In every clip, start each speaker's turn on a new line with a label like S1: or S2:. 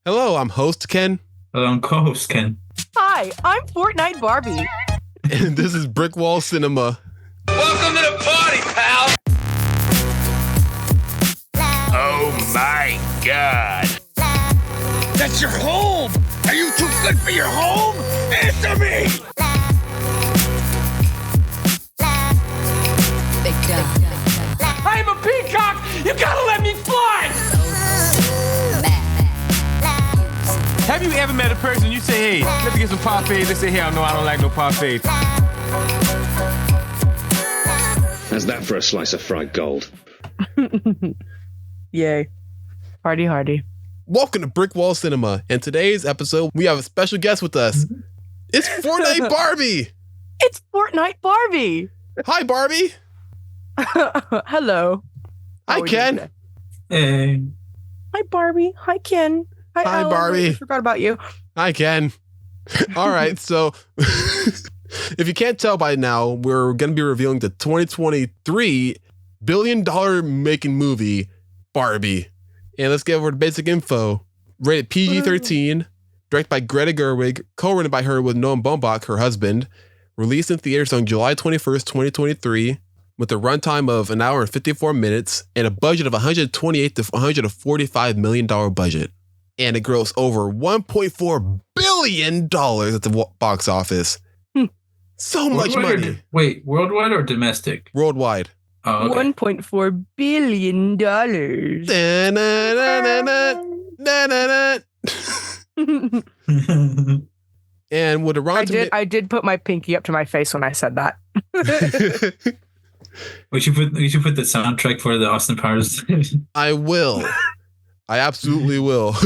S1: Hello, I'm host Ken.
S2: Hello, I'm co-host Ken.
S3: Hi, I'm Fortnite Barbie.
S1: And this is Brick Wall Cinema.
S4: Welcome to the party, pal! Oh my god. That's your home! Are you too good for your home? Answer me! I'm a peacock! You gotta let me fly!
S5: Have you ever met a person you say, hey, let me get some parfaits? They say, hell no, I don't like no parfaits.
S6: How's that for a slice of fried gold?
S3: Yay. Hardy hardy.
S1: Welcome to Brick Wall Cinema. And today's episode, we have a special guest with us. It's Fortnite Barbie.
S3: It's Fortnite Barbie.
S1: Hi, Barbie.
S3: Hello.
S1: Hi, Ken.
S2: Hey.
S3: Hi, Barbie. Hi, Ken.
S1: Hi,
S3: Alan.
S1: Barbie.
S3: I forgot about you.
S1: Hi, Ken. All right, so if you can't tell by now, we're going to be revealing the 2023 billion-dollar making movie, Barbie. And let's get over the basic info. Rated PG-13, directed by Greta Gerwig, co-written by her with Noam Baumbach, her husband. Released in theaters on July 21st, 2023, with a runtime of an hour and 54 minutes and a budget of $128 to $145 million budget. And it grossed over $1.4 billion at the box office. So much money.
S2: Wait, worldwide or domestic?
S1: Worldwide.
S2: Oh, okay.
S3: $1.4 billion.
S1: And with a Rotten
S3: I did put my pinky up to my face when I said that.
S2: we should put the soundtrack for the Austin Powers.
S1: I will. I absolutely will.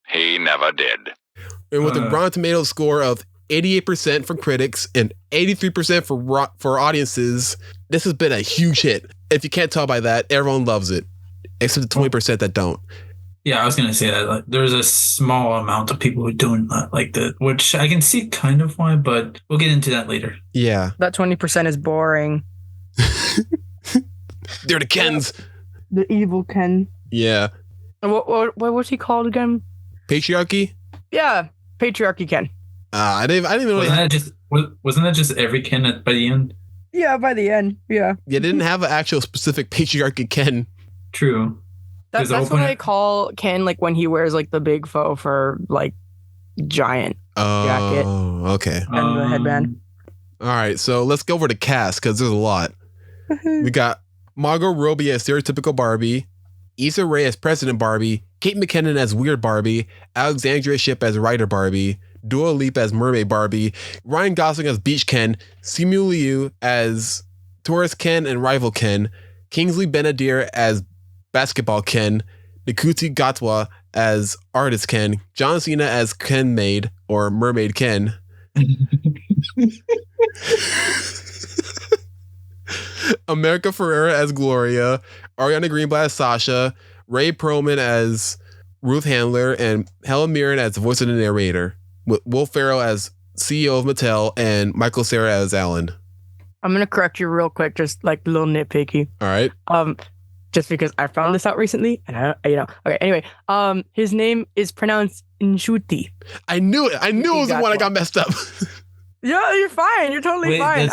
S4: He never did.
S1: And with a Rotten Tomatoes score of 88% for critics and 83% for audiences, this has been a huge hit. If you can't tell by that, everyone loves it, except the 20% that don't.
S2: Yeah, I was gonna say that. Like, there's a small amount of people who are doing that, like that, which I can see kind of why, but we'll get into that later.
S1: Yeah,
S3: That 20% is boring.
S1: they're the Kens.
S3: The evil Ken.
S1: Yeah.
S3: What was he called again?
S1: Patriarchy.
S3: Yeah, Patriarchy Ken.
S1: I didn't even know.
S2: Wasn't that just every Ken by the end?
S3: Yeah, by the end. Yeah.
S1: You didn't have an actual specific patriarchy Ken.
S2: True.
S3: That's what I call Ken, like when he wears like the big faux fur, like giant jacket
S1: Oh, okay.
S3: and the headband.
S1: All right, so let's go over the cast because there's a lot. We got Margot Robbie as stereotypical Barbie, Issa Rae as President Barbie, Kate McKinnon as Weird Barbie, Alexandria Shipp as Writer Barbie, Dua Lipa as Mermaid Barbie, Ryan Gosling as Beach Ken, Simu Liu as Tourist Ken and Rival Ken, Kingsley Ben-Adir as Basketball Ken, Nikuti Gatwa as Artist Ken, John Cena as Ken Maid or Mermaid Ken, America Ferrera as Gloria, Ariana Greenblatt as Sasha, Ray Perlman as Ruth Handler, and Helen Mirren as the voice of the narrator, with Will Ferrell as CEO of Mattel and Michael Cera as Alan.
S3: I'm gonna correct you real quick, just like a little nitpicky.
S1: All right.
S3: Just because I found this out recently, and okay. Anyway, his name is pronounced Nshuti.
S1: I knew it. I knew it was the one I got messed up.
S3: Yeah, you're fine. You're totally fine.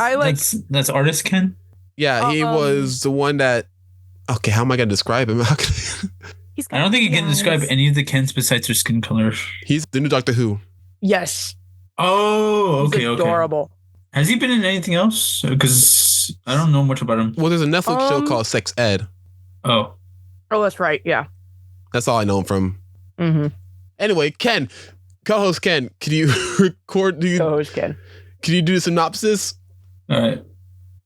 S2: That's Artist Ken?
S1: Yeah, he was the one that. Okay, how am I gonna describe him?
S2: I don't think you can describe any of the Kens besides their skin color.
S1: He's the new Doctor Who.
S3: Yes.
S2: Oh,
S3: He's
S2: okay.
S3: adorable.
S2: Has he been in anything else? Because I don't know much about him.
S1: Well, there's a Netflix show called Sex Ed.
S2: Oh,
S3: that's right. Yeah.
S1: That's all I know him from.
S3: Mm-hmm.
S1: Anyway, Ken, co-host Ken, can you record?
S3: Co-host Ken.
S1: Can you do the synopsis?
S2: all right.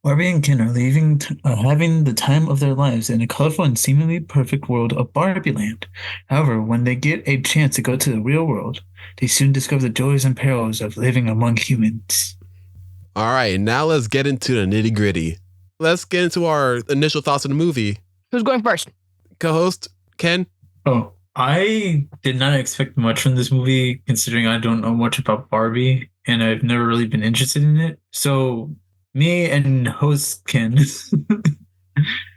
S2: Barbie and Ken are having the time of their lives in a colorful and seemingly perfect world of Barbie Land. However, when they get a chance to go to the real world, they soon discover the joys and perils of living among humans.
S1: All right, now let's get into the nitty gritty. Let's get into our initial thoughts on the movie.
S3: Who's going first?
S1: Co-host Ken.
S2: Oh, I did not expect much from this movie, considering I don't know much about Barbie and I've never really been interested in it. So me and host Ken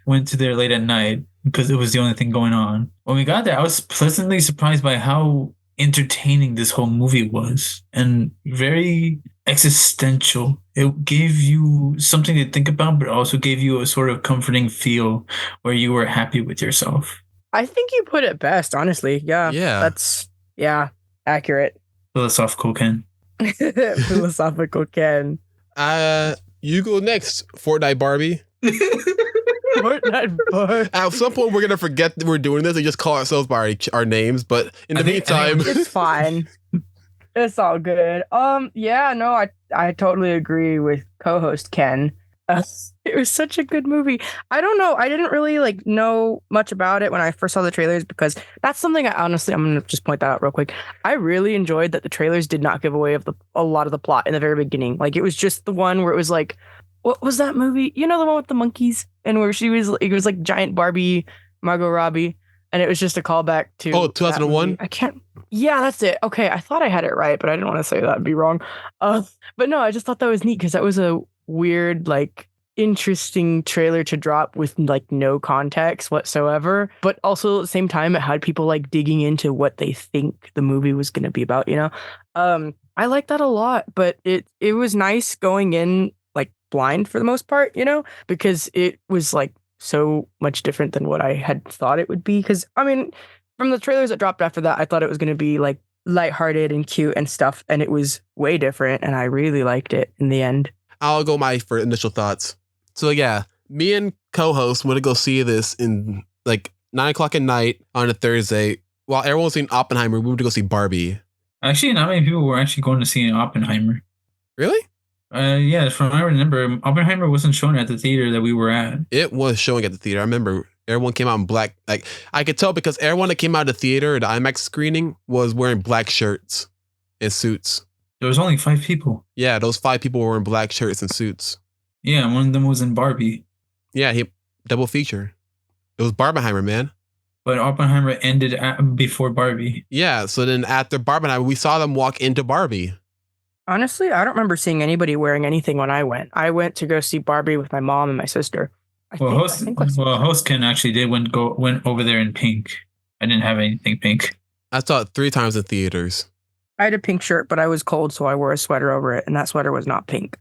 S2: went to there late at night because it was the only thing going on. When we got there, I was pleasantly surprised by how entertaining this whole movie was and very existential. It gave you something to think about, but also gave you a sort of comforting feel where you were happy with yourself.
S3: I think you put it best, honestly. Yeah.
S1: Yeah.
S3: That's, accurate.
S2: Philosophical Ken.
S3: Philosophical Ken.
S1: You go next, Fortnite Barbie.
S3: Fortnite Barbie.
S1: At some point, we're gonna forget that we're doing this and just call ourselves by our names. But in the meantime,
S3: It's fine. It's all good. I totally agree with co-host Ken. It was such a good movie. I don't know. I didn't really know much about it when I first saw the trailers because that's something I'm gonna just point that out real quick. I really enjoyed that the trailers did not give away a lot of the plot in the very beginning. Like it was just the one where it was like, what was that movie? You know, the one with the monkeys and where it was like giant Barbie, Margot Robbie, and it was just a callback to
S1: 2001.
S3: I can't. Yeah, that's it. Okay, I thought I had it right, but I didn't want to say that and be wrong. But no, I just thought that was neat because that was a weird, interesting trailer to drop with no context whatsoever. But also at the same time, it had people digging into what they think the movie was going to be about. I like that a lot. But it was nice going in blind for the most part, because it was so much different than what I had thought it would be. Because from the trailers that dropped after that, I thought it was going to be lighthearted and cute and stuff, and it was way different, and I really liked it in the end.
S1: I'll go for initial thoughts. So yeah, me and co-host went to go see this in 9:00 at night on a Thursday. While everyone was seeing Oppenheimer, we went to go see Barbie.
S2: Actually, not many people were actually going to see Oppenheimer.
S1: Really?
S2: Yeah, from what I remember, Oppenheimer wasn't shown at the theater that we were at.
S1: It was showing at the theater. I remember everyone came out in black. I could tell because everyone that came out of the theater, the IMAX screening, was wearing black shirts and suits.
S2: There was only 5 people.
S1: Yeah, those 5 people were in black shirts and suits.
S2: Yeah, one of them was in Barbie.
S1: Yeah, double feature. It was Barbenheimer, man.
S2: But Oppenheimer ended before Barbie.
S1: Yeah, so then after Barbenheimer, we saw them walk into Barbie.
S3: Honestly, I don't remember seeing anybody wearing anything when I went. I went to go see Barbie with my mom and my sister.
S2: Host Ken actually went over there in pink. I didn't have anything pink.
S1: I saw it 3 times in theaters.
S3: I had a pink shirt, but I was cold, so I wore a sweater over it, and that sweater was not pink.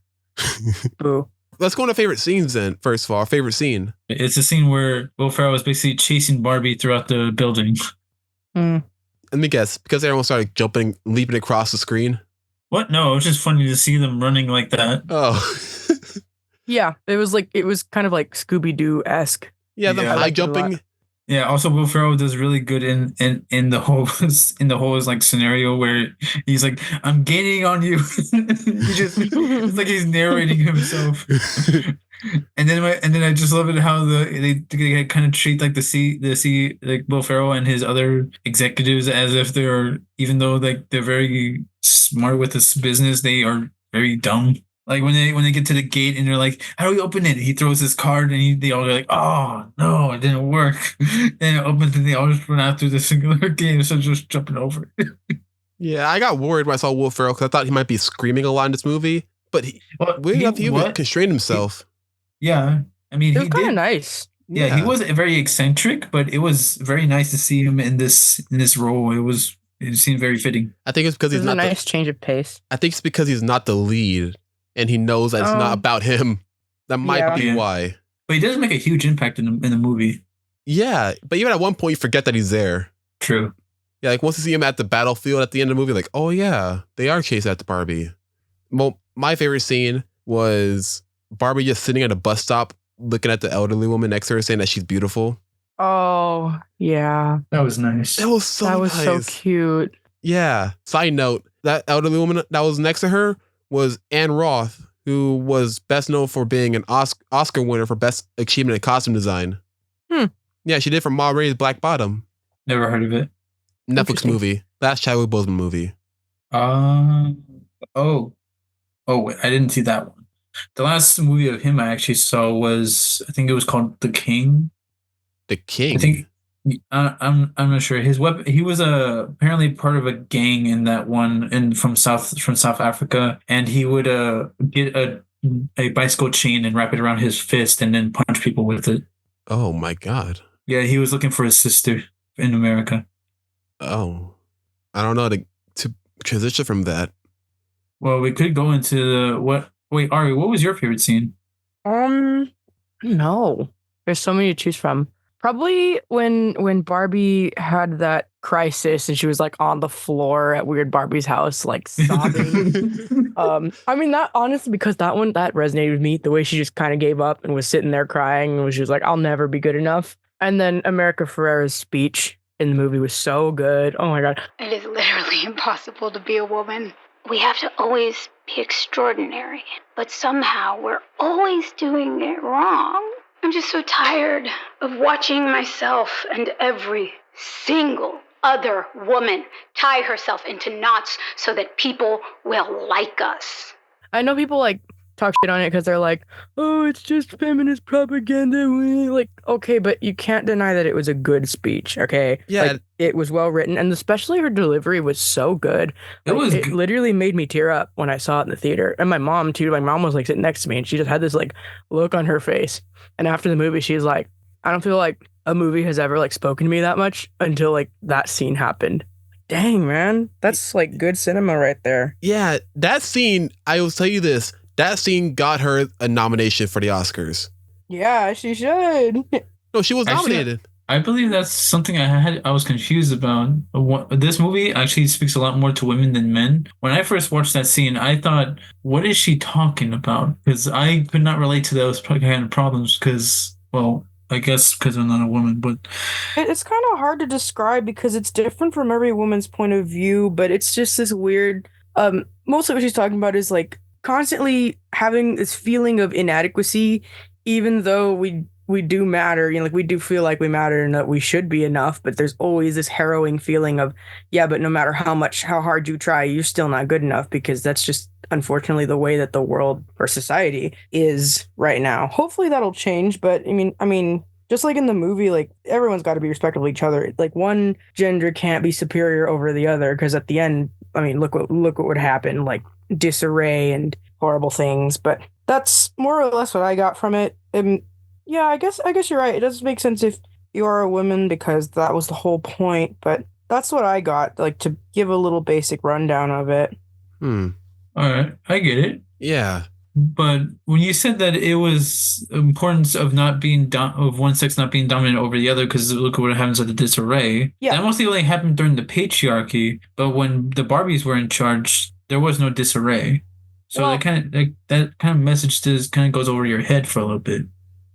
S3: Boo.
S1: Let's go into favorite scenes then, first of all. Favorite scene.
S2: It's a scene where Will Ferrell was basically chasing Barbie throughout the building.
S1: Let me guess, because everyone started leaping across the screen?
S2: What? No, it was just funny to see them running like that.
S1: Oh.
S3: Yeah, it was kind of like Scooby-Doo-esque.
S1: Yeah, the high jumping.
S2: Yeah, also Will Ferrell does really good in the whole scenario where he's like, I'm gaining on you. It's like he's narrating himself. And then I just love it how they kind of treat Will Ferrell and his other executives as if even though they're very smart with this business, they are very dumb. Like when they get to the gate and they're like, how do we open it? He throws his card and they all are like, oh no, it didn't work. Then it opens and they all just run out through the singular gate instead of just jumping over it.
S1: Yeah, I got worried when I saw Will Ferrell because I thought he might be screaming a lot in this movie, but he constrained himself.
S2: Yeah,
S3: it was kind of nice.
S2: Yeah, he was very eccentric, but it was very nice to see him in this role. It seemed very fitting.
S1: I think it's because he's not
S3: a nice change of pace.
S1: I think it's because he's not the lead. And he knows that it's not about him. That might be why.
S2: But he does make a huge impact in the movie.
S1: Yeah, but even at one point, you forget that he's there.
S2: True.
S1: Yeah, once you see him at the battlefield at the end of the movie, oh yeah, they are chasing after Barbie. Well, my favorite scene was Barbie just sitting at a bus stop, looking at the elderly woman next to her, saying that she's beautiful.
S3: Oh, yeah.
S2: That was nice.
S1: That was so
S3: cute.
S1: Yeah. Side note, that elderly woman that was next to her was Anne Roth, who was best known for being an Oscar winner for Best Achievement in Costume Design. Yeah, she did for Ma Rainey's Black Bottom.
S2: Never heard of it.
S1: Netflix movie. Last Chadwick Boseman movie.
S2: Wait, I didn't see that one. The last movie of him I actually saw was, I think it was called The King.
S1: The King?
S2: I think, I'm not sure. He was apparently part of a gang in that one from South Africa, and he would get a bicycle chain and wrap it around his fist and then punch people with it.
S1: Oh my God.
S2: Yeah, he was looking for his sister in America.
S1: Oh, I don't know how to transition from that.
S2: Well, we could go into the what? Wait, Ari, what was your favorite scene?
S3: No. There's so many to choose from. Probably when Barbie had that crisis and she was like on the floor at Weird Barbie's house, like sobbing. I mean that honestly because that resonated with me. The way she just kind of gave up and was sitting there crying and was just like, I'll never be good enough. And then America Ferrera's speech in the movie was so good. Oh my god.
S7: It is literally impossible to be a woman. We have to always be extraordinary, but somehow we're always doing it wrong. I'm just so tired of watching myself and every single other woman tie herself into knots so that people will like us.
S3: I know people like talk shit on it because they're like, oh, it's just feminist propaganda. Like, okay, but you can't deny that it was a good speech, okay?
S1: Yeah.
S3: Like, it was well written, and especially her delivery was so good. Like, it literally made me tear up when I saw it in the theater. And my mom, too. My mom was like sitting next to me, and she just had this like look on her face. And after the movie, she's like, I don't feel like a movie has ever like spoken to me that much until like that scene happened. Dang, man. That's like good cinema right there.
S1: Yeah, that scene, I will tell you this. That scene got her a nomination for the Oscars.
S3: Yeah, she should.
S1: No, she was nominated.
S2: I believe that's something I was confused about. This movie actually speaks a lot more to women than men. When I first watched that scene, I thought, what is she talking about? Because I could not relate to those kind of problems because, well, I guess because I'm not a woman, but
S3: it's kind of hard to describe because it's different from every woman's point of view, but it's just this weird, most of what she's talking about is like constantly having this feeling of inadequacy, even though we do matter, you know, like we do feel like we matter and that we should be enough, but there's always this harrowing feeling of, yeah, but no matter how hard you try, you're still not good enough because that's just unfortunately the way that the world or society is right now. Hopefully that'll change, but I mean, just like in the movie, like everyone's got to be respectful of each other. Like one gender can't be superior over the other because at the end, I mean, look what would happen, like disarray and horrible things. But that's more or less what I got from it. Yeah, I guess you're right. It does make sense if you are a woman because that was the whole point. But that's what I got, like to give a little basic rundown of it.
S2: All right, I get it.
S1: Yeah.
S2: But when you said that it was importance of not being of one sex not being dominant over the other, because look at what happens at the disarray. Yeah, that mostly only happened during the patriarchy. But when the Barbies were in charge, there was no disarray. So that kind of message kind of goes over your head for a little bit.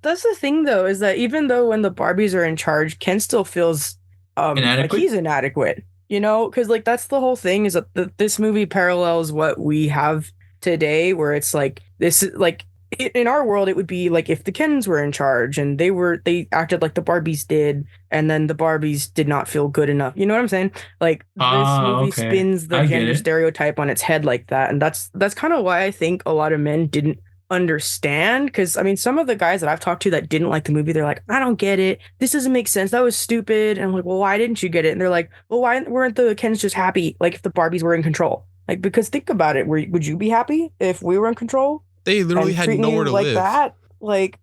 S3: That's the thing, though, is that even though when the Barbies are in charge, Ken still feels like he's inadequate. You know, because like that's the whole thing is that this movie parallels what we have today, where it's like this is like in our world it would be like if the Kens were in charge and they acted like the Barbies did, and then the Barbies did not feel good enough. You know what I'm saying? Like this movie spins the gender stereotype on its head like that, and that's kind of why I think a lot of men didn't understand, because I mean some of the guys that I've talked to that didn't like the movie, they're like, I don't get it, this doesn't make sense, that was stupid. And I'm like, well, why didn't you get it? And they're like, well, why weren't the Kens just happy like if the Barbies were in control? Like, because think about it, would you be happy if we were in control?
S1: They literally had nowhere to
S3: like
S1: live.
S3: That like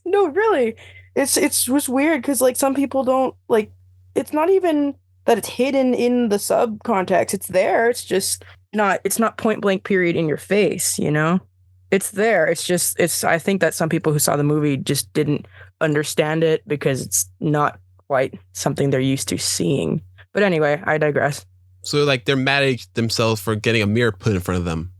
S3: no, really, it's just weird because like some people don't like, it's not even that it's hidden in the sub context, it's there, it's just not, it's not point blank period in your face, you know. It's there. I think that some people who saw the movie just didn't understand it because it's not quite something they're used to seeing. But anyway, I digress.
S1: So like they're mad at themselves for getting a mirror put in front of them.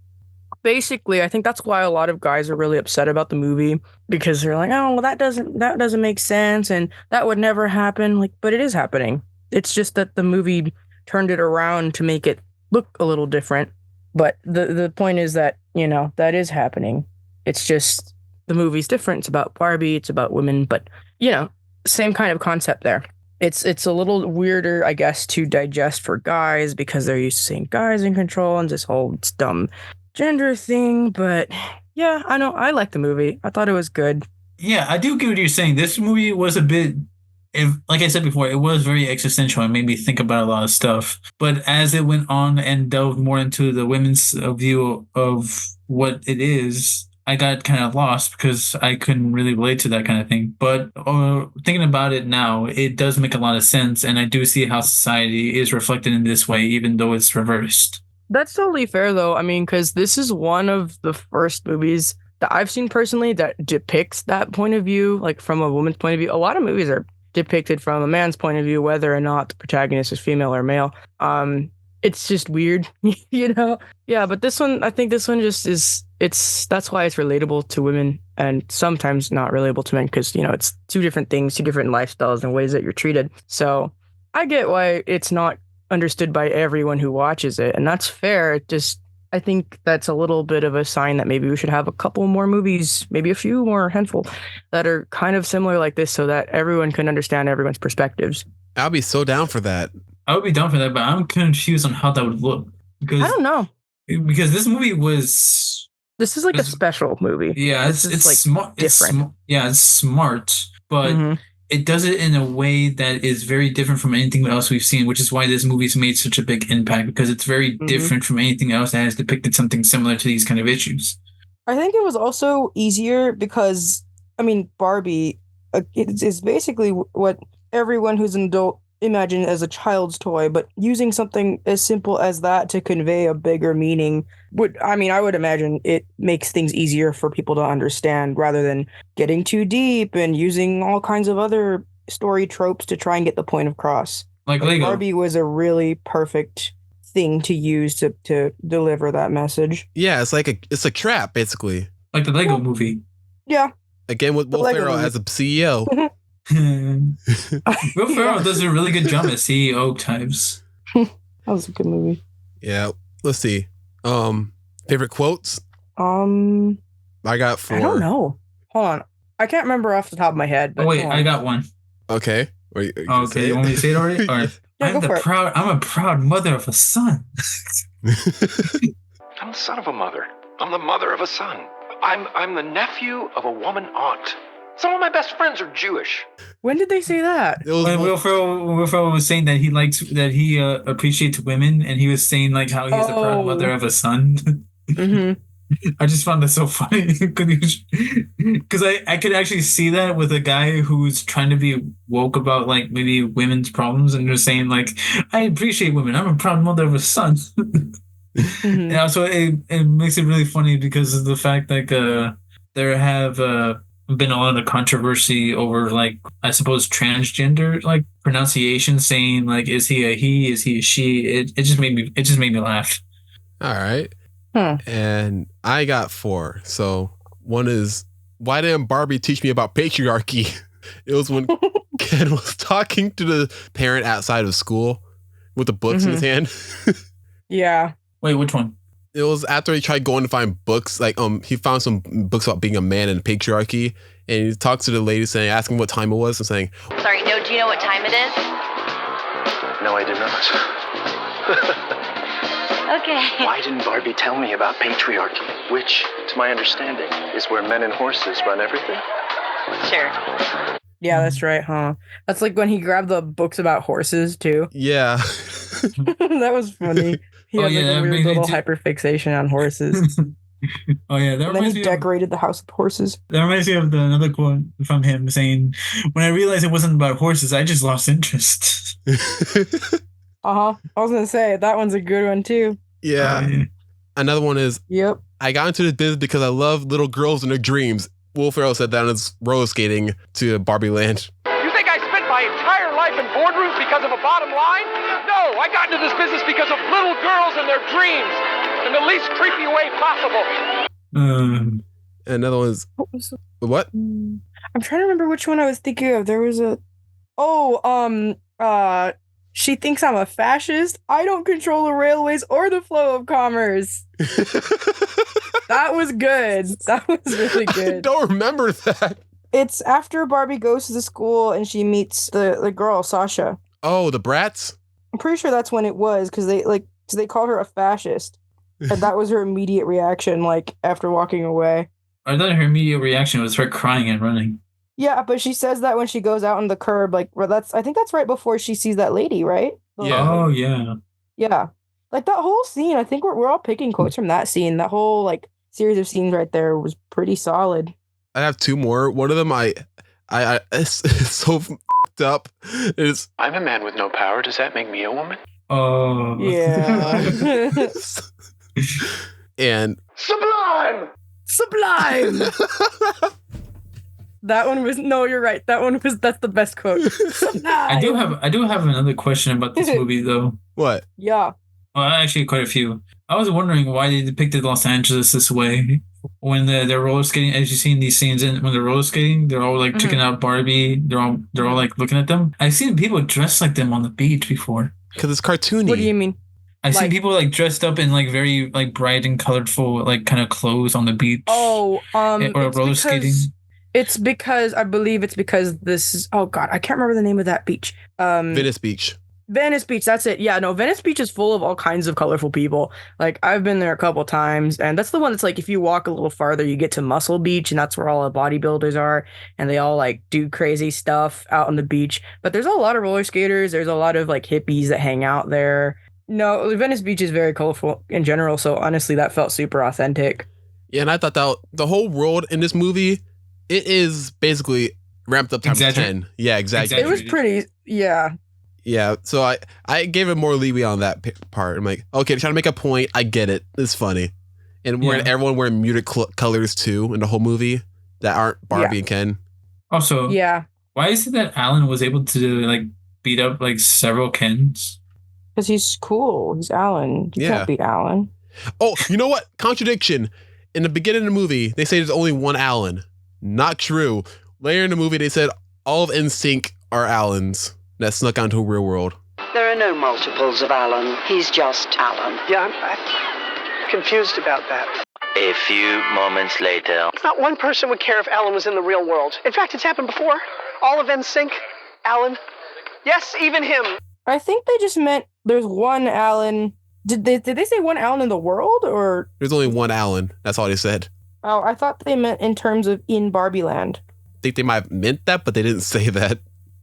S3: Basically, I think that's why a lot of guys are really upset about the movie, because they're like, oh, well, that doesn't make sense and that would never happen. Like, but it is happening. It's just that the movie turned it around to make it look a little different. But the point is that, you know, that is happening. It's just the movie's different. It's about Barbie. It's about women. But, you know, same kind of concept there. It's a little weirder, I guess, to digest for guys because they're used to seeing guys in control and this whole dumb gender thing. But, yeah, I know. I like the movie. I thought it was good.
S2: Yeah, I do get what you're saying. This movie was a bit... like I said before, it was very existential and made me think about a lot of stuff. But as it went on and delved more into the women's view of what it is, I got kind of lost because I couldn't really relate to that kind of thing. But thinking about it now, it does make a lot of sense, and I do see how society is reflected in this way, even though it's reversed.
S3: That's totally fair, though. I mean, because this is one of the first movies that I've seen personally that depicts that point of view, like from a woman's point of view. A lot of movies are depicted from a man's point of view, whether or not the protagonist is female or male. It's just weird, you know? Yeah, but this one, I think this one just is, that's why it's relatable to women and sometimes not relatable to men because, it's two different things, two different lifestyles and ways that you're treated. So I get why it's not understood by everyone who watches it, and that's fair. I think that's a little bit of a sign that maybe we should have a couple more movies, maybe a few more, handful, that are kind of similar like this so that everyone can understand everyone's perspectives.
S1: I'll be so down for that.
S2: I would be down for that, but I'm confused on how that would look. Because
S3: I don't know.
S2: Because this movie was...
S3: This is like a special movie.
S2: Yeah, it's like
S3: smart. Different.
S2: It's smart, but it does it in a way that is very different from anything else we've seen, which is why this movie's made such a big impact, because it's very different from anything else that has depicted something similar to these kind of issues.
S3: I think it was also easier because, Barbie is basically what everyone who's an adult imagine as a child's toy, but using something as simple as that to convey a bigger meaning I would imagine it makes things easier for people to understand rather than getting too deep and using all kinds of other story tropes to try and get the point across.
S2: Like Lego.
S3: Barbie was a really perfect thing to use to deliver that message.
S1: Yeah, it's a trap, basically.
S2: Like the Lego movie.
S3: Yeah.
S1: Again, with Will Ferrell as a CEO.
S2: Will Ferrell does a really good job at CEO types.
S3: That was a good movie.
S1: Yeah. Let's see. Favorite quotes?
S3: I
S1: got 4.
S3: I don't know. Hold on. I can't remember off the top of my head. But
S2: wait, I got one.
S1: Okay.
S2: Okay, you want me to say it already? All right.
S3: Yeah,
S2: I'm a proud mother of a son.
S8: I'm the son of a mother. I'm the mother of a son. I'm the nephew of a woman aunt. Some of my best friends are Jewish.
S3: When did they say that?
S2: When Will Ferrell was saying that he appreciates women, and he was saying like how he's a proud mother of a son. I just found that so funny because I could actually see that with a guy who's trying to be woke about like maybe women's problems and just saying like, I appreciate women. I'm a proud mother of a son. And also it makes it really funny because of the fact that there have been a lot of controversy over like I suppose transgender like pronunciation, saying like is he a he, is he a she. It just made me laugh.
S1: All right. And I got 4. So one is, why didn't Barbie teach me about patriarchy? It was when Ken was talking to the parent outside of school with the books in his hand.
S3: Yeah.
S2: Wait, which one?
S1: It was after he tried going to find books. Like he found some books about being a man and patriarchy, and he talks to the lady saying, asking what time it was, and saying,
S9: "Sorry, no. Do you know what time it is?"
S8: No, I do not.
S9: Okay.
S8: Why didn't Barbie tell me about patriarchy, which, to my understanding, is where men and horses run everything?
S9: Sure.
S3: Yeah, that's right, huh? That's like when he grabbed the books about horses, too.
S1: Yeah.
S3: That was funny. He had like a weird little hyperfixation on horses.
S2: Oh, yeah.
S3: And then he decorated the house with horses.
S2: That reminds me of another quote from him saying, when I realized it wasn't about horses, I just lost interest.
S3: I was going to say, that one's a good one, too.
S1: Yeah. Another one is,
S3: yep.
S1: I got into this business because I love little girls and their dreams. Will Ferrell said that on his roller skating to Barbie Land.
S4: You think I spent my entire life in boardrooms because of a bottom line? No, I got into this business because of little girls and their dreams in the least creepy way possible.
S1: Another one is, what?
S3: I'm trying to remember which one I was thinking of. There was a, she thinks I'm a fascist. I don't control the railways or the flow of commerce. That was good. That was really good.
S1: I don't remember that.
S3: It's after Barbie goes to the school and she meets the girl, Sasha.
S1: Oh, the brats?
S3: I'm pretty sure that's when it was, because they called her a fascist. And that was her immediate reaction, like, after walking away.
S2: I thought her immediate reaction was her crying and running.
S3: Yeah, but she says that when she goes out on the curb, like, I think that's right before she sees that lady, right?
S2: Yeah. Oh, yeah.
S3: Yeah. Like, that whole scene, I think we're all picking quotes from that scene. That whole, like, series of scenes right there was pretty solid.
S1: I have two more. One of them, it's so f***ed up. It's
S10: I'm a man with no power. Does that make me a woman?
S2: Oh.
S3: Yeah.
S1: and
S8: Sublime!
S3: Sublime. That one was no, you're right. That's the best quote. Sublime.
S2: I do have another question about this movie though.
S1: what?
S3: Yeah.
S2: Well, actually, quite a few. I was wondering why they depicted Los Angeles this way. When they're roller skating, as you see in these scenes, and when they're roller skating, they're all like checking out Barbie. They're all like looking at them. I've seen people dressed like them on the beach before.
S1: Because it's cartoony.
S3: What do you mean?
S2: I've seen people like dressed up in like very like bright and colorful like kind of clothes on the beach.
S3: Oh,
S2: or roller skating.
S3: It's because I believe it's because this is, oh god, I can't remember the name of that beach.
S1: Venice Beach.
S3: Venice Beach, that's it. Yeah, no, Venice Beach is full of all kinds of colorful people. Like, I've been there a couple times, and that's the one that's like, if you walk a little farther, you get to Muscle Beach, and that's where all the bodybuilders are, and they all like do crazy stuff out on the beach. But there's a lot of roller skaters. There's a lot of like hippies that hang out there. No, Venice Beach is very colorful in general, so honestly, that felt super authentic.
S1: Yeah, and I thought that the whole world in this movie, it is basically ramped up times 10. Yeah, exactly.
S3: It was pretty, yeah.
S1: Yeah, so I gave it more leeway on that part. I'm like, okay, trying to make a point. I get it. It's funny. And everyone wearing muted colors too in the whole movie that aren't Barbie and Ken.
S2: Also,
S3: yeah.
S2: Why is it that Alan was able to like beat up like several Kens?
S3: Because he's cool. He's Alan. You can't beat Alan.
S1: Oh, you know what? Contradiction. In the beginning of the movie, they say there's only one Alan. Not true. Later in the movie, they said all of NSYNC are Alans that snuck out into the real world.
S11: There are no multiples of Alan. He's just Alan.
S10: Yeah, I'm confused about that.
S12: A few moments later.
S10: Not one person would care if Alan was in the real world. In fact, it's happened before. All of NSYNC, Alan. Yes, even him.
S3: I think they just meant there's one Alan. Did they say one Alan in the world, or?
S1: There's only one Alan. That's all they said.
S3: Oh, I thought they meant in terms of in Barbie Land.
S1: I think they might have meant that, but they didn't say that.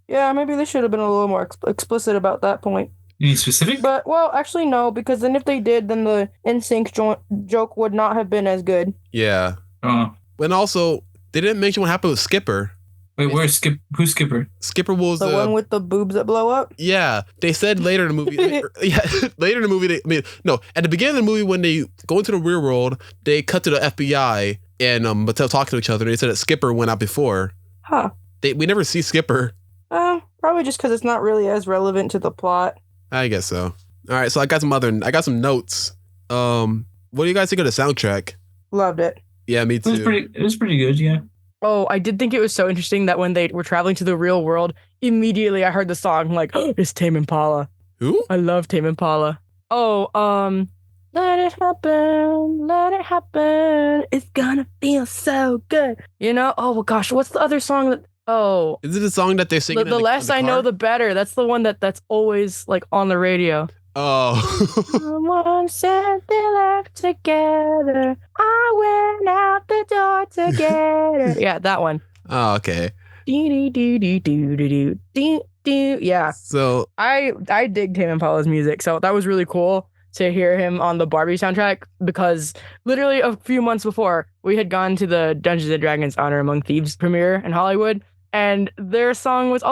S3: Yeah, maybe they should have been a little more explicit about that point.
S2: Any specific?
S3: But, well, actually, no, because then if they did, then the NSYNC joke would not have been as good.
S1: Yeah. And also, they didn't mention what happened with Skipper.
S2: Wait, where's Skipper? Who's Skipper?
S1: Skipper was
S3: the one with the boobs that blow up?
S1: Yeah. They said later in the movie. Later in the movie, at the beginning of the movie, when they go into the real world, they cut to the FBI and but they're talking to each other. They said that Skipper went out before.
S3: Huh.
S1: We never see Skipper.
S3: Probably just because it's not really as relevant to the plot.
S1: I guess so. All right, so I got some notes. What do you guys think of the soundtrack?
S3: Loved it.
S1: Yeah, me too.
S2: It was pretty good, yeah.
S3: Oh, I did think it was so interesting that when they were traveling to the real world, immediately I heard the song like, oh, it's Tame Impala.
S1: Who?
S3: I love Tame Impala. Oh, let it happen. It's gonna feel so good. You know? Oh gosh, what's the other song that? Oh,
S1: is it a song that they're singing?
S3: The less I know, the better. That's the one that's always like on the radio.
S1: Oh.
S3: Someone said they left together. I went out the door together. Yeah, that one.
S1: Oh, okay.
S3: Yeah.
S1: So
S3: I dig Tame Impala's music, so that was really cool to hear him on the Barbie soundtrack, because literally a few months before we had gone to the Dungeons and Dragons Honor Among Thieves premiere in Hollywood, and his song was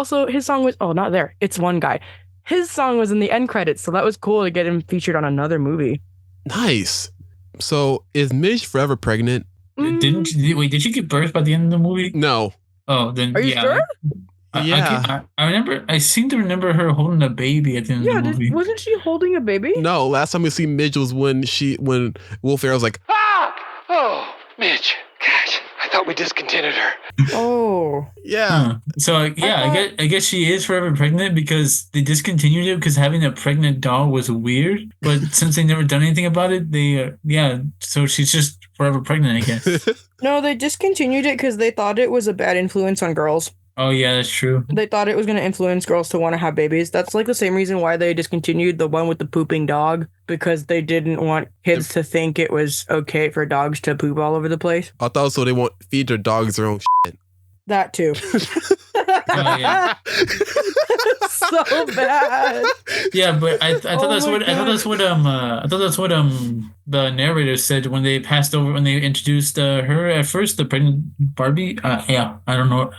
S3: not there. It's one guy. His song was in the end credits, so that was cool to get him featured on another movie.
S1: Nice. So is Midge forever pregnant?
S2: Did she give birth by the end of the movie?
S1: No.
S2: Oh, then
S3: are you sure?
S2: I seem to remember her holding a baby at the end of the movie.
S3: Wasn't she holding a baby?
S1: No, last time we see Midge was when Will Ferrell's like,
S8: ah! Oh, Midge. Gosh, I thought we discontinued her.
S3: Oh.
S1: Yeah.
S2: So, yeah, I guess she is forever pregnant because they discontinued it because having a pregnant doll was weird. But since they never done anything about it, so she's just forever pregnant, I guess.
S3: No, they discontinued it because they thought it was a bad influence on girls.
S2: Oh, yeah, that's true.
S3: They thought it was going to influence girls to want to have babies. That's like the same reason why they discontinued the one with the pooping dog, because they didn't want kids to think it was okay for dogs to poop all over the place.
S1: I thought so they won't feed their dogs their own shit.
S3: That too.
S2: yeah.
S3: So bad.
S2: Yeah, but I thought that's what the narrator said when they passed over when they introduced her at first, the pregnant Barbie. Yeah, I don't know,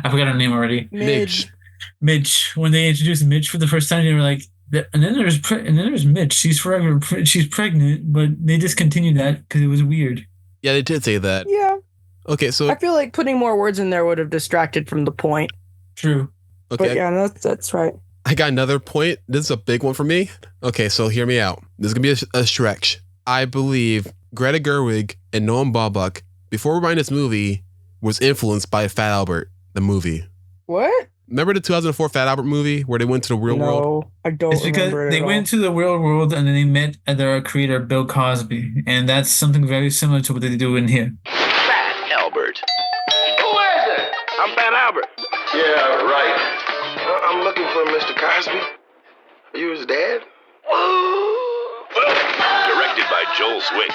S2: I forgot her name already.
S1: Midge.
S2: When they introduced Midge for the first time, they were like, and then there's Midge. She's pregnant, but they discontinued that because it was weird.
S1: Yeah, they did say that.
S3: Yeah.
S1: Okay, so
S3: I feel like putting more words in there would have distracted from the point.
S2: True.
S1: Okay.
S3: But yeah, that's right.
S1: I got another point. This is a big one for me. Okay, so hear me out. This is going to be a stretch. I believe Greta Gerwig and Noam Baumbach, before writing this movie, was influenced by Fat Albert, the movie.
S3: What?
S1: Remember the 2004 Fat Albert movie where they went to the real world?
S3: No, I don't
S2: It's because
S3: remember it
S2: they
S3: at
S2: went to the real world and then they met their creator, Bill Cosby. And that's something very similar to what they do in here.
S12: Fat Albert.
S8: Who is it? I'm Fat Albert. Yeah, right. I'm looking for Mr. Cosby. Are you his dad?
S12: Directed by Joel Swick.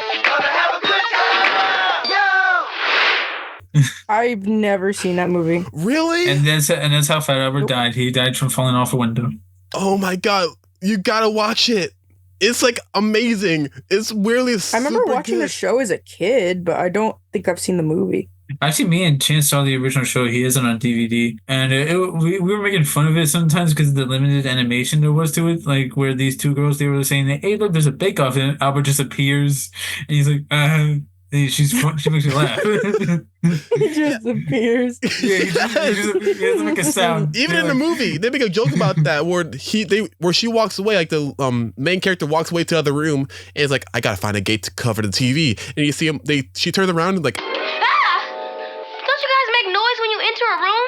S3: I've never seen that movie.
S1: Really?
S2: And that's how Fat Albert died. He died from falling off a window.
S1: Oh my God. You gotta watch it. It's like amazing. It's weirdly
S3: I remember watching
S1: good.
S3: the show as a kid, but I don't think I've seen the movie.
S2: Actually, me and Chance saw the original show. He isn't on DVD. And we were making fun of it sometimes because of the limited animation there was to it. Like where these two girls, they were saying, hey, look, there's a bake-off. And Albert just appears. And he's like, and she makes me laugh.
S3: He just appears.
S2: Yeah, he doesn't make a sound.
S1: Even in the movie, they make a joke about that where she walks away, like the main character walks away to the other room and is like, I gotta find a gate to cover the TV. And you see him, she turns around and like,
S13: Don't you guys make noise when you enter a room?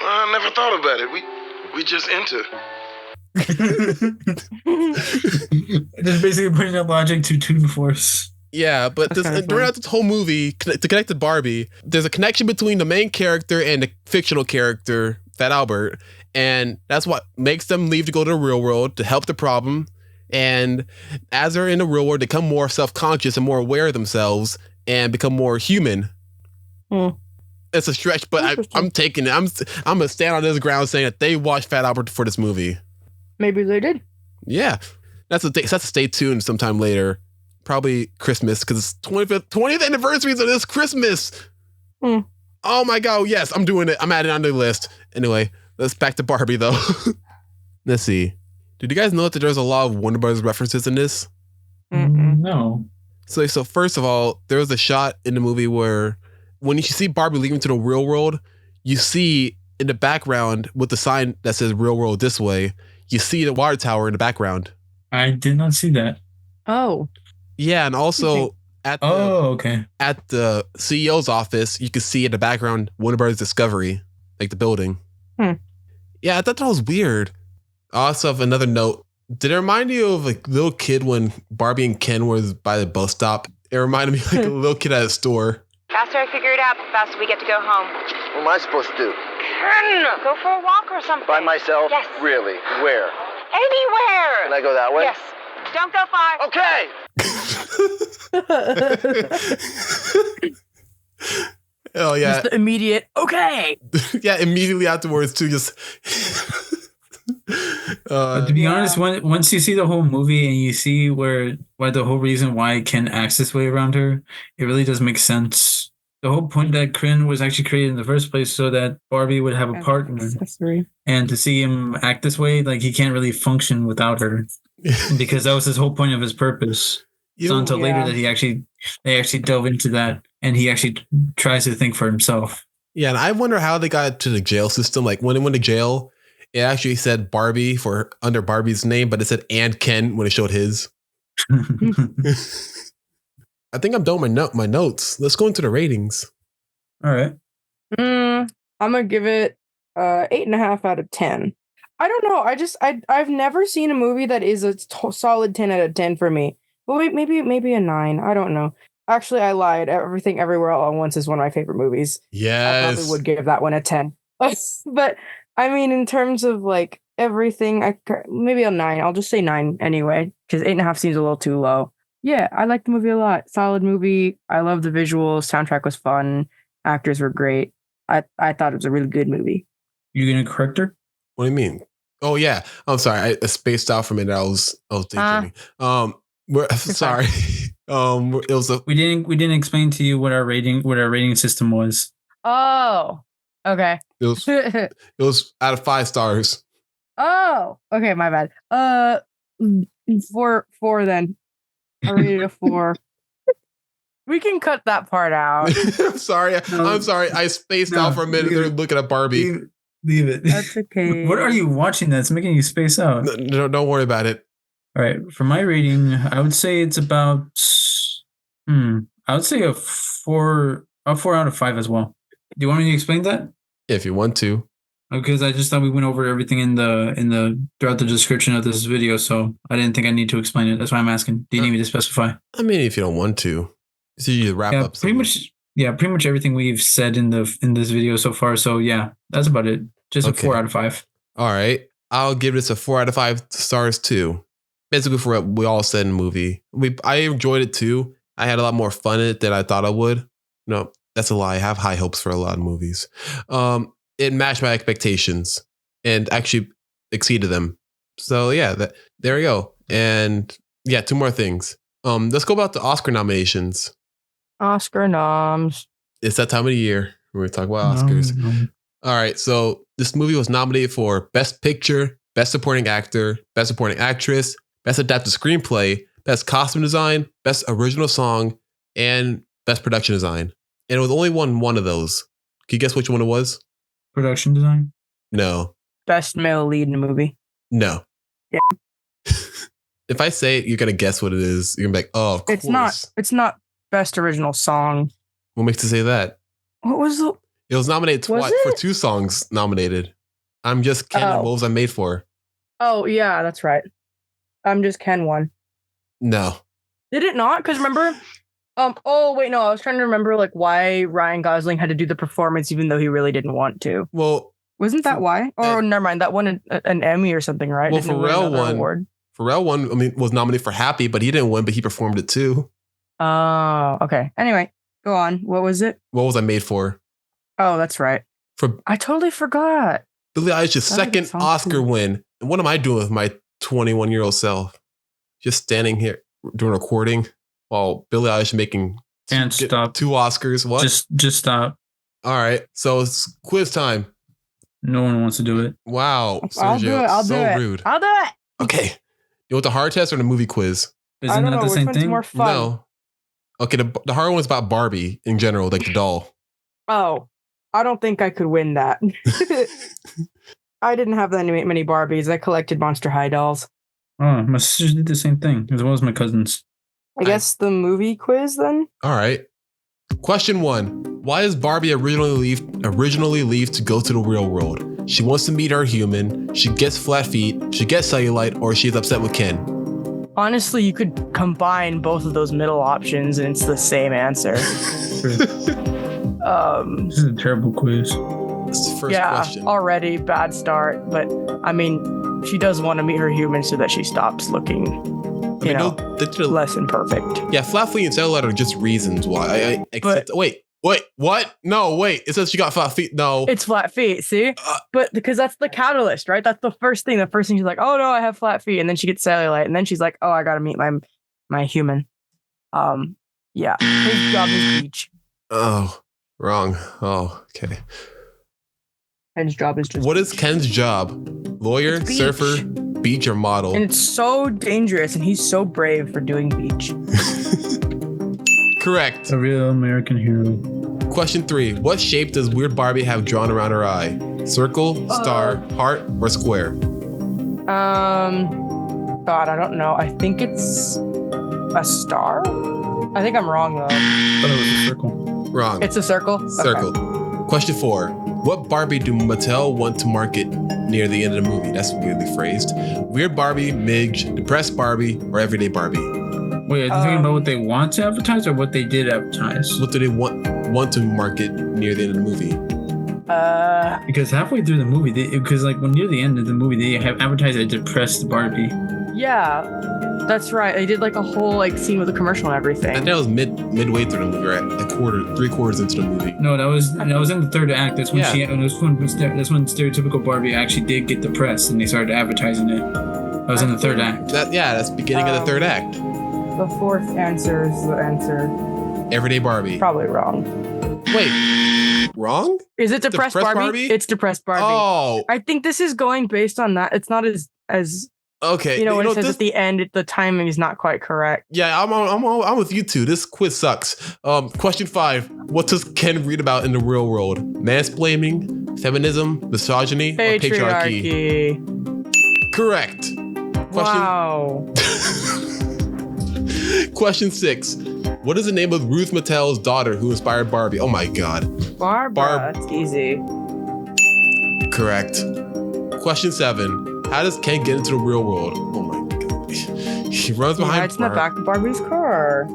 S8: I never thought about it. We just enter.
S2: Just basically putting up logic to Toon Force.
S1: yeah, but throughout this whole movie, to connect to Barbie, there's a connection between the main character and the fictional character, Fat Albert, and that's what makes them leave to go to the real world to help the problem. And as they're in the real world, they become more self-conscious and more aware of themselves and become more human. It's a stretch, but I'm taking it. I'm gonna stand on this ground saying that they watched Fat Albert for this movie.
S3: Maybe they did.
S1: Yeah, that's to stay tuned sometime later. Probably Christmas, because it's 20th anniversary of this Christmas. Oh my God, yes, I'm doing it. I'm adding it on the list. Anyway, let's back to Barbie though. Let's see. Did you guys know that there's a lot of Warner Brothers references in this?
S2: No.
S1: So first of all, there was a shot in the movie where when you see Barbie leaving to the real world, you see in the background with the sign that says real world this way, you see the water tower in the background.
S2: I did not see that.
S3: Oh.
S1: Yeah, and also at the CEO's office, you can see in the background Warner Brothers Discovery, like the building. Yeah, I thought that was weird. I also have another note. Did it remind you of a little kid when Barbie and Ken was by the bus stop? It reminded me like a little kid at a store.
S9: Faster I figure it out, the faster we get to go home.
S14: What am I supposed to do?
S9: Ken, go for a walk or something.
S14: By myself?
S9: Yes.
S14: Really? Where?
S9: Anywhere.
S14: Can I go that way?
S9: Yes. Don't go far.
S14: Okay.
S1: Oh yeah.
S3: Just the immediate, okay.
S1: Yeah, immediately afterwards too, just
S2: But to be honest, once you see the whole movie and you see why the whole reason why Ken acts this way around her, it really does make sense. The whole point that Ken was actually created in the first place so that Barbie would have a partner. And to see him act this way, like he can't really function without her. Because that was his whole point of his purpose. It's not until later that they actually delve into that and he actually tries to think for himself.
S1: Yeah, and I wonder how they got to the jail system. Like when they went to jail, it actually said Barbie under Barbie's name, but it said and Ken when it showed his. I think I'm done with my notes. Let's go into the ratings.
S2: All right.
S3: I'm gonna give it 8.5 out of 10. I don't know. I've never seen a movie that is a solid 10 out of 10 for me. Well, maybe a 9. I don't know. Actually, I lied. Everything Everywhere All at Once is one of my favorite movies.
S1: Yes.
S3: I probably would give that one a 10. But I mean, in terms of like everything, maybe a 9. I'll just say 9 anyway, because 8.5 seems a little too low. Yeah, I like the movie a lot. Solid movie. I love the visuals. Soundtrack was fun. Actors were great. I thought it was a really good movie.
S2: You gonna correct her?
S1: What do you mean? Oh yeah, I'm sorry. I spaced out for a minute. I was thinking. Sorry. It was
S2: we didn't explain to you what our rating system was.
S3: Oh, okay.
S1: It was out of 5 stars.
S3: Oh, okay, my bad. 4 then. I rated a 4. We can cut that part out.
S1: I'm sorry. I'm sorry. I spaced out for a minute looking at Barbie.
S2: Leave it.
S3: That's okay.
S2: What are you watching that's making you space out?
S1: No, don't worry about it.
S2: All right. For my rating, I would say it's about I would say a 4 out of 5 as well. Do you want me to explain that?
S1: If you want to.
S2: Because I just thought we went over everything in the throughout the description of this video, so I didn't think I need to explain it. That's why I'm asking. Do you need me to specify?
S1: I mean, if you don't want to. So you wrap up.
S2: Pretty much everything we've said in this video so far. So yeah, that's about it. Just a 4 out of 5.
S1: All right. I'll give this a 4 out of 5 stars too. Basically for what we all said in the movie. I enjoyed it too. I had a lot more fun in it than I thought I would. No, that's a lie. I have high hopes for a lot of movies. It matched my expectations and actually exceeded them. So yeah, there we go. And yeah, 2 more things. Let's go about the Oscar nominations.
S3: Oscar noms.
S1: It's that time of the year where we talk about Oscars.
S2: No.
S1: All right, so this movie was nominated for Best Picture, Best Supporting Actor, Best Supporting Actress, Best Adapted Screenplay, Best Costume Design, Best Original Song, and Best Production Design. And it was only one of those. Can you guess which one it was?
S2: Production Design?
S1: No.
S3: Best male lead in a movie?
S1: No.
S3: Yeah.
S1: If I say it, you're going to guess what it is. You're going to be like, oh, of course.
S3: It's not Best Original Song.
S1: What makes you say that?
S3: What was the...
S1: It was nominated twice for 2 songs nominated. I'm Just Ken and What Was I Made For?
S3: Oh, yeah, that's right. I'm Just Ken won.
S1: No.
S3: Did it not? Because remember... Oh, wait, no. I was trying to remember like why Ryan Gosling had to do the performance even though he really didn't want to.
S1: Well...
S3: Wasn't that why? Oh, never mind. That won an Emmy or something, right?
S1: Well, Pharrell won. Pharrell won. I mean, was nominated for Happy, but he didn't win, but he performed it too.
S3: Oh, okay. Anyway, go on. What was it?
S1: What Was I Made For?
S3: Oh, that's right. I totally forgot.
S1: Billie Eilish's second Oscar win. And what am I doing with my 21-year-old self? Just standing here doing a recording while Billie Eilish making
S2: stop
S1: 2 Oscars. What?
S2: Just stop.
S1: All right. So it's quiz time.
S2: No one wants to do it.
S1: Wow. Sergio,
S3: I'll do it.
S1: so rude.
S3: I'll do it.
S1: Okay. You want the hard test or the movie quiz?
S2: Isn't that the same thing?
S3: More fun?
S1: No. Okay, the hard one's about Barbie in general, like the doll.
S3: Oh, I don't think I could win that. I didn't have that many Barbies. I collected Monster High dolls.
S2: Oh, my sisters did the same thing, as well as my cousins.
S3: I guess the movie quiz then?
S1: All right. Question 1. Why does Barbie originally leave to go to the real world? She wants to meet her human, she gets flat feet, she gets cellulite, or she's upset with Ken.
S3: Honestly, you could combine both of those middle options and it's the same answer.
S2: This is a terrible quiz.
S1: That's the first question.
S3: Already bad start, but I mean, she does want to meet her human so that she stops looking less imperfect.
S1: Yeah, flat feet and cellulite are just reasons why. I accept. Wait, what? No, wait. It says she got flat feet. No,
S3: it's flat feet. See, but because that's the catalyst, right? That's the first thing. The first thing she's like, oh no, I have flat feet, and then she gets cellulite, and then she's like, oh, I gotta meet my human. Yeah, his job is beach.
S1: Oh, wrong. Oh, okay.
S3: Ken's job is just.
S1: What is Ken's job? Lawyer, surfer, beach, or model?
S3: And it's so dangerous, and he's so brave for doing beach.
S1: Correct.
S2: A real American hero.
S1: Question 3. What shape does Weird Barbie have drawn around her eye? Circle, star, heart, or square?
S3: God, I don't know. I think it's a star. I think I'm wrong though.
S2: I thought it was a circle.
S1: Wrong.
S3: It's a circle?
S1: Circle. Okay. Question 4. What Barbie do Mattel want to market near the end of the movie? That's weirdly phrased. Weird Barbie, Midge, Depressed Barbie, or Everyday Barbie?
S2: Wait, are you talking about what they want to advertise or what they did advertise?
S1: What do they want to market near the end of the movie?
S2: Because halfway through the movie, because like when near the end of the movie, they have advertised a depressed Barbie.
S3: Yeah. That's right. They did like a whole like scene with a commercial and everything.
S1: I think that was midway through the movie, or at three quarters into the movie.
S2: No, that was in the third act. That's when that's when stereotypical Barbie actually did get the press and they started advertising it. That was in the third act.
S1: That's beginning of the third act.
S3: The fourth answer is the answer.
S1: Everyday Barbie.
S3: Probably wrong.
S1: Wait, wrong?
S3: Is it Depressed Barbie? It's Depressed Barbie.
S1: Oh.
S3: I think this is going based on that. It's not as
S1: okay.
S3: When it says at the end, the timing is not quite correct.
S1: Yeah, I'm with you two. This quiz sucks. Question 5. What does Ken read about in the real world? Mansplaining, feminism, misogyny, or patriarchy? Correct.
S3: Wow.
S1: Question 6. What is the name of Ruth Mattel's daughter who inspired Barbie? Oh my God.
S3: Barbara. That's easy.
S1: Correct. Question 7. How does Ken get into the real world? Oh my God. He runs behind
S3: it's in the back of Barbie's car.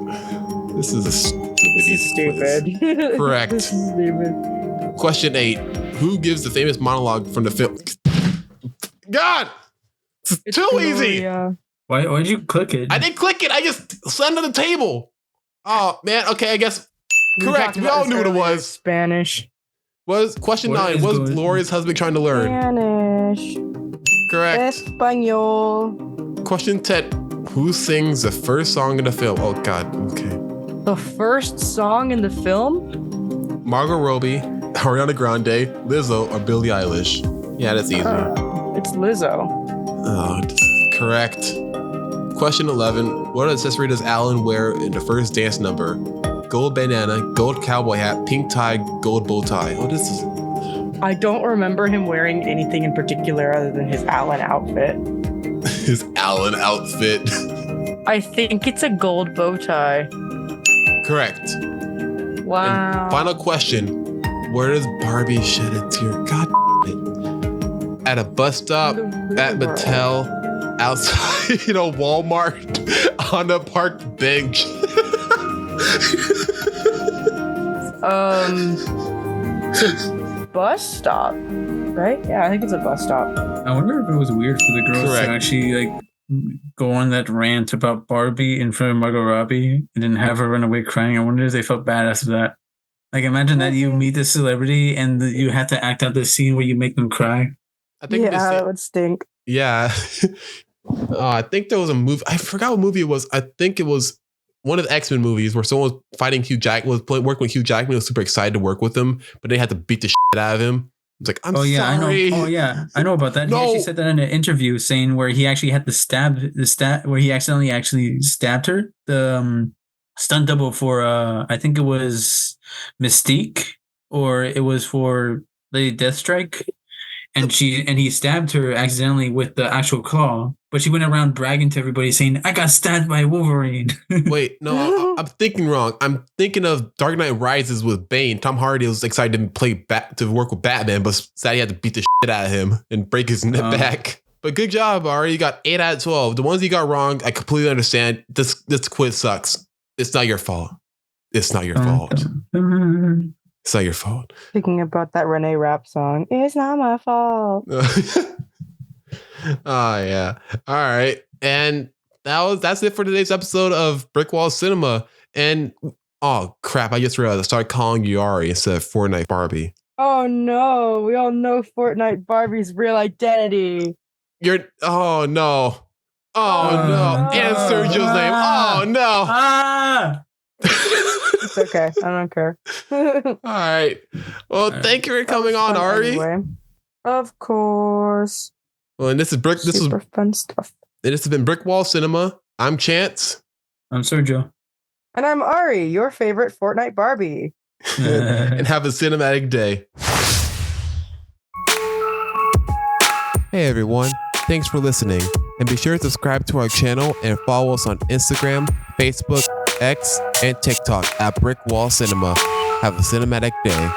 S1: This is
S3: stupid.
S1: Correct.
S3: This is stupid.
S1: Question 8. Who gives the famous monologue from the film? God! It's too easy.
S2: Why did you click it?
S1: I didn't click it. I just slammed on the table. Oh, man. Okay, I guess. Correct. We all knew what it was.
S3: Spanish.
S1: Question 9. What was Gloria's husband trying to learn?
S3: Spanish.
S1: Correct.
S3: Espanol.
S1: Question 10. Who sings the first song in the film? Oh, God. Okay.
S3: The first song in the film?
S1: Margot Robbie, Ariana Grande, Lizzo, or Billie Eilish? Yeah, that's easy.
S3: It's Lizzo.
S1: Oh, correct. Question 11. What accessory does Alan wear in the first dance number? Gold bandana, gold cowboy hat, pink tie, gold bow tie. Oh, this is...
S3: I don't remember him wearing anything in particular other than his Alan outfit.
S1: His Alan outfit.
S3: I think it's a gold bow tie.
S1: Correct.
S3: Wow.
S1: And final question. Where does Barbie shed a tear? God it. At a bus stop, at Mattel, outside a Walmart, on a park bench.
S3: Bus stop, right? Yeah, I think it's a bus stop.
S2: I wonder if it was weird for the girls to actually go on that rant about Barbie in front of Margot Robbie and then have her run away crying. I wonder if they felt bad after that. Like, imagine that you meet this celebrity and you have to act out the scene where you make them cry.
S1: I think
S3: that would stink.
S1: Yeah. I think there was a movie. I forgot what movie it was. I think it was one of the X-Men movies where someone was fighting Hugh Jackman, working with Hugh Jackman, was super excited to work with him, but they had to beat the shit out of him. It's like, I'm sorry.
S2: I know. Oh yeah, I know about that. No. He actually said that in an interview, saying where he actually had to where he accidentally stabbed her. The stunt double for I think it was Mystique, or it was for Lady Deathstrike. And he stabbed her accidentally with the actual claw, but she went around bragging to everybody saying, "I got stabbed by Wolverine."
S1: Wait, no, I'm thinking wrong. I'm thinking of Dark Knight Rises with Bane. Tom Hardy was excited to work with Batman, but sadly he had to beat the shit out of him and break his neck back. But good job, Ari. You got 8 out of 12. The ones you got wrong, I completely understand. This quiz sucks. It's not your fault. It's not your fault. It's not your fault.
S3: Thinking about that Renee Rapp song. It's not my fault.
S1: Oh yeah. All right. And that's it for today's episode of Brick Wall Cinema. And oh crap, I just realized I started calling you Ari instead of Fortnite Barbie.
S3: Oh no. We all know Fortnite Barbie's real identity.
S1: Oh no. Oh no. And Sergio's name. Oh no.
S3: It's okay. I don't care.
S1: All right. Well, thank you for coming on, Ari.
S3: Anyway. Of course.
S1: Well, and this is
S3: fun stuff.
S1: And this has been Brick Wall Cinema. I'm Chance.
S2: I'm Sergio.
S3: And I'm Ari, your favorite Fortnite Barbie.
S1: And have a cinematic day. Hey everyone. Thanks for listening. And be sure to subscribe to our channel and follow us on Instagram, Facebook, X, and TikTok at Brick Wall Cinema. Have a cinematic day.